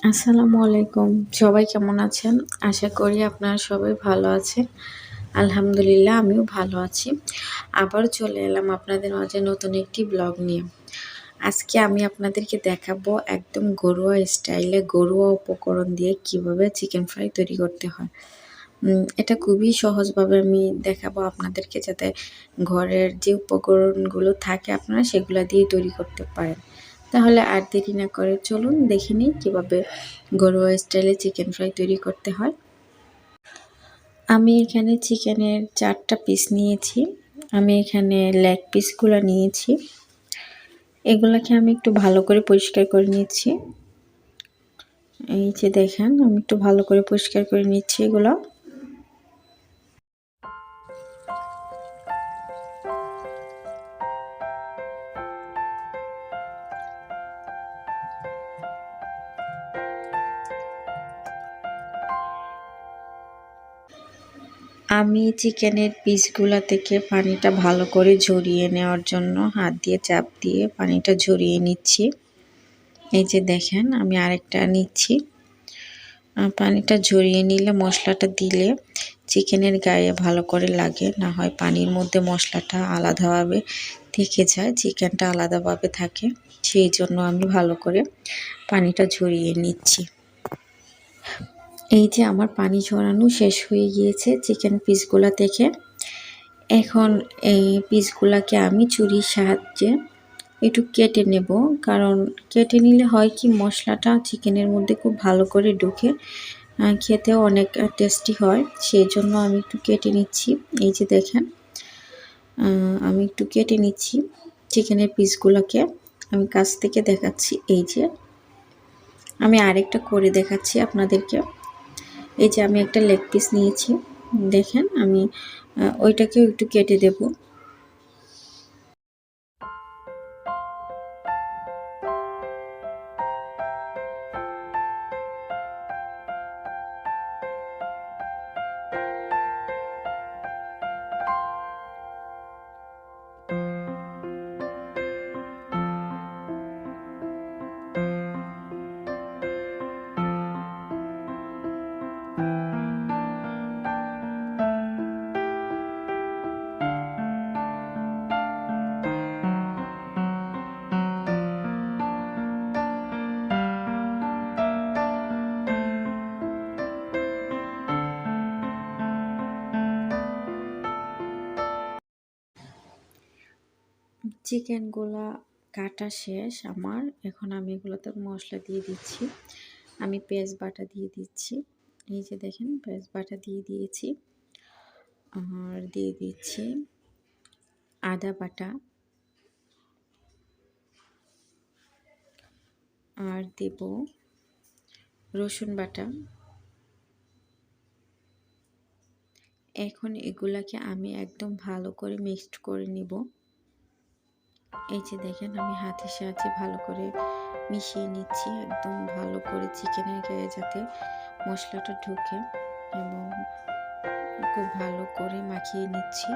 আসসালামু আলাইকুম। সবাই কেমন আছেন? আশা করি আপনারা সবাই ভালো আছেন। আলহামদুলিল্লাহ আমিও ভালো আছি। আবারও চলে এলাম আপনাদের মাঝে নতুন একটি ব্লগ নিয়ে। আজকে আমি আপনাদেরকে দেখাবো একদম ঘরোয়া স্টাইলে ঘরোয়া উপকরণ দিয়ে কিভাবে চিকেন ফ্রাই তৈরি করতে হয়। এটা খুবই সহজভাবে আমি দেখাবো আপনাদেরকে, যাতে ঘরের যে উপকরণগুলো থাকে আপনারা সেগুলা দিয়ে তৈরি করতে পারেন। তাহলে আর দেরি না করে চলুন দেখে নিই কীভাবে ঘরোয়া স্টাইলে চিকেন ফ্রাই তৈরি করতে হয়। আমি এখানে চিকেনের 4টা পিস নিয়েছি। আমি এখানে লেগ পিসগুলো নিয়েছি। এগুলাকে আমি একটু ভালো করে পরিষ্কার করে নিচ্ছি। এই যে দেখেন, আমি একটু ভালো করে পরিষ্কার করে নিচ্ছি এগুলো। আমি চিকেনের পিসগুলা থেকে পানিটা ভালো করে ঝরিয়ে নেওয়ার জন্য হাত দিয়ে চাপ দিয়ে পানিটা ঝরিয়ে নিচ্ছি। এই যে দেখেন, আমি আরেকটা নিচ্ছি। পানিটা ঝরিয়ে নিলে মশলাটা দিলে চিকেনের গায়ে ভালো করে লাগে, না হয় পানির মধ্যে মশলাটা আলাদাভাবে থেকে যায়, চিকেনটা আলাদাভাবে থাকে। সেই জন্য আমি ভালো করে পানিটা ঝরিয়ে নিচ্ছি। এই যে আমার পানি ঝরানো শেষ হয়ে গিয়েছে চিকেন পিসগুলা থেকে। এখন এই পিসগুলাকে আমি ছুরির সাহায্যে একটু কেটে নেব, কারণ কেটে নিলে হয় কি মশলাটা চিকেনের মধ্যে খুব ভালো করে ঢুকে, খেতেও অনেক টেস্টি হয়। সেই জন্য আমি একটু কেটে নিচ্ছি। এই যে দেখেন, আমি একটু কেটে নিচ্ছি চিকেনের পিসগুলোকে। আমি কাছ থেকে দেখাচ্ছি। এই যে আমি আরেকটা করে দেখাচ্ছি আপনাদেরকে। এই যে আমি একটা লেগ পিস নিয়েছি, দেখেন আমি ওইটাকেও একটু কেটে দেব। চিকেনগুলা কাটা শেষ আমার। এখন আমি এগুলোতে মশলা দিয়ে দিচ্ছি। আমি পেঁয়াজ বাটা দিয়ে দিচ্ছি। এই যে দেখেন, পেঁয়াজ বাটা দিয়ে দিয়েছি। আর দিয়ে দিচ্ছি আদা বাটা, আর দেব রসুন বাটা। এখন এগুলাকে আমি একদম ভালো করে মিক্সড করে নিব। এই যে দেখেন, আমি হাতের সাহায্যে ভালো করে মিশিয়ে নিচ্ছি, একদম ভালো করে চিকেনের গায়ে যাতে মশলাটা ঢুকে, এবং খুব ভালো করে মাখিয়ে নিচ্ছি।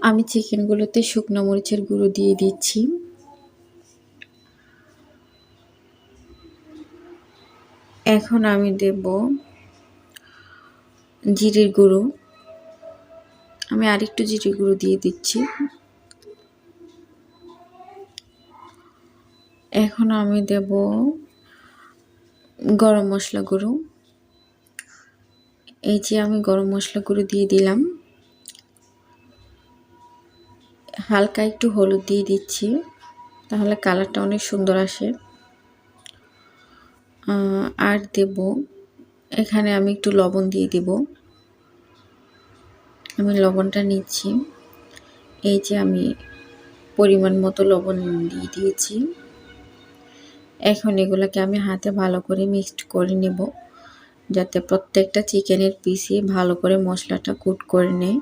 আমি চিকেনগুলোতে শুকনো মরিচের গুঁড়ো দিয়ে দিচ্ছি। এখন আমি দেব জিরের গুঁড়ো। আমি আরেকটু জিরের গুঁড়ো দিয়ে দিচ্ছি। এখন আমি দেব গরম মশলা গুঁড়ো। এই যে আমি গরম মশলা গুঁড়ো দিয়ে দিলাম। হালকা একটু হলুদ দিয়ে দিচ্ছি। তাহলে কালারটা অনেক সুন্দর আসে। আর দেব এখানে আমি একটু লবণ দিয়ে দিব। আমি লবণটা নিচ্ছি। এই যে আমি পরিমাণ মতো লবণ দিয়ে দিয়েছি। এখন এগুলোকে আমি হাতে ভালো করে মিক্সড করে নেব, যাতে প্রত্যেকটা চিকেনের পিসে ভালো করে মশলাটা কোট করে নেয়।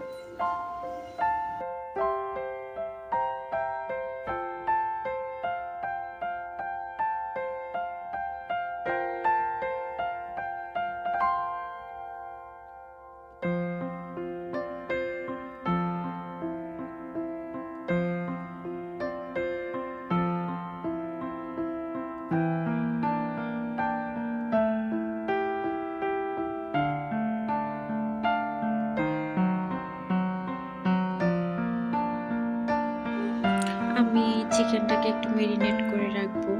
আমি চিকেনটাকে একটু মেরিনেট করে রাখবো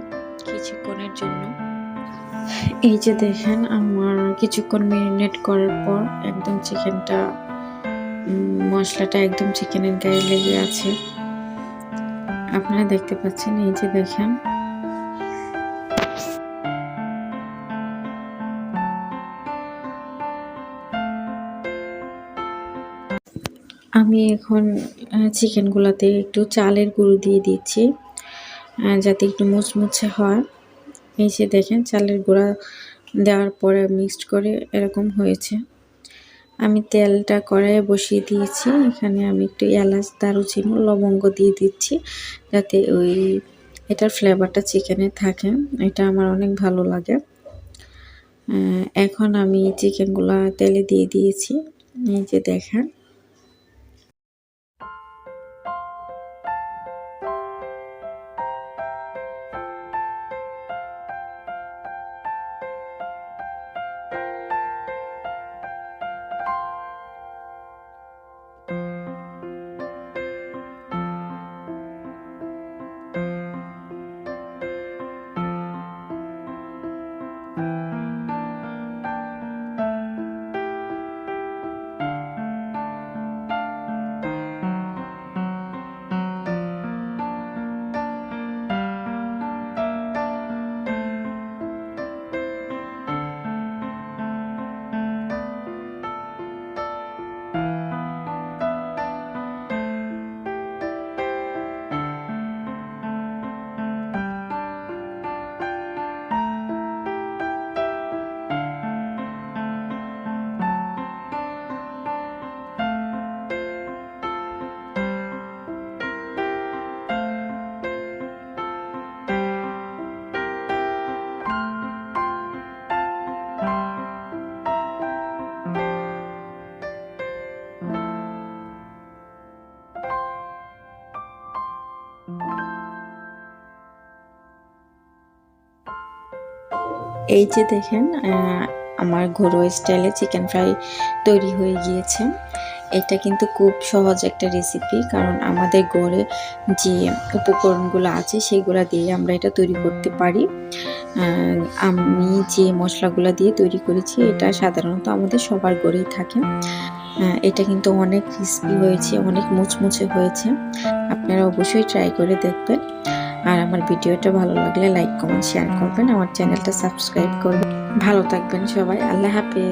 কিছুক্ষণের জন্য। এই যে দেখেন আমার কিছুক্ষণ মেরিনেট করার পর একদম চিকেনটা মশলাটা একদম চিকেনের গায়ে লেগে আছে, আপনারা দেখতে পাচ্ছেন। এই যে দেখেন আমি এখন চিকেনগুলোতে একটু চালের গুঁড়ো দিয়ে দিচ্ছি, যাতে একটু মুচমুচে হয়। এই যে দেখেন চালের গুঁড়া দেওয়ার পরে মিক্সড করে এরকম হয়েছে। আমি তেলটা কড়াইয়ে বসিয়ে দিয়েছি। এখানে আমি একটু এলাচ, দারুচিনি, লবঙ্গ দিয়ে দিচ্ছি, যাতে এটার ফ্লেভারটা চিকেনে থাকে। এটা আমার অনেক ভালো লাগে। এখন আমি চিকেনগুলো তেলে দিয়ে দিয়েছি। এই যে দেখেন এই যে দেখেন আমার ঘরোয়া স্টাইলে চিকেন ফ্রাই তৈরি হয়ে গিয়েছে। এটা কিন্তু খুব সহজ একটা রেসিপি, কারণ আমাদের ঘরে যে উপকরণগুলো আছে সেগুলো দিয়ে আমরা এটা তৈরি করতে পারি। আমি যে মশলাগুলো দিয়ে তৈরি করেছি এটা সাধারণত আমাদের সবার ঘরেই থাকে। এটা কিন্তু অনেক ক্রিস্পি হয়েছে, অনেক মুচমুচে হয়েছে। আপনারা অবশ্যই ট্রাই করে দেখবেন। আর আমার ভিডিওটা ভালো লাগলে লাইক, কমেন্ট, শেয়ার করবেন। আমার চ্যানেলটা সাবস্ক্রাইব করবেন। ভালো থাকবেন সবাই। আল্লাহ হাফেজ।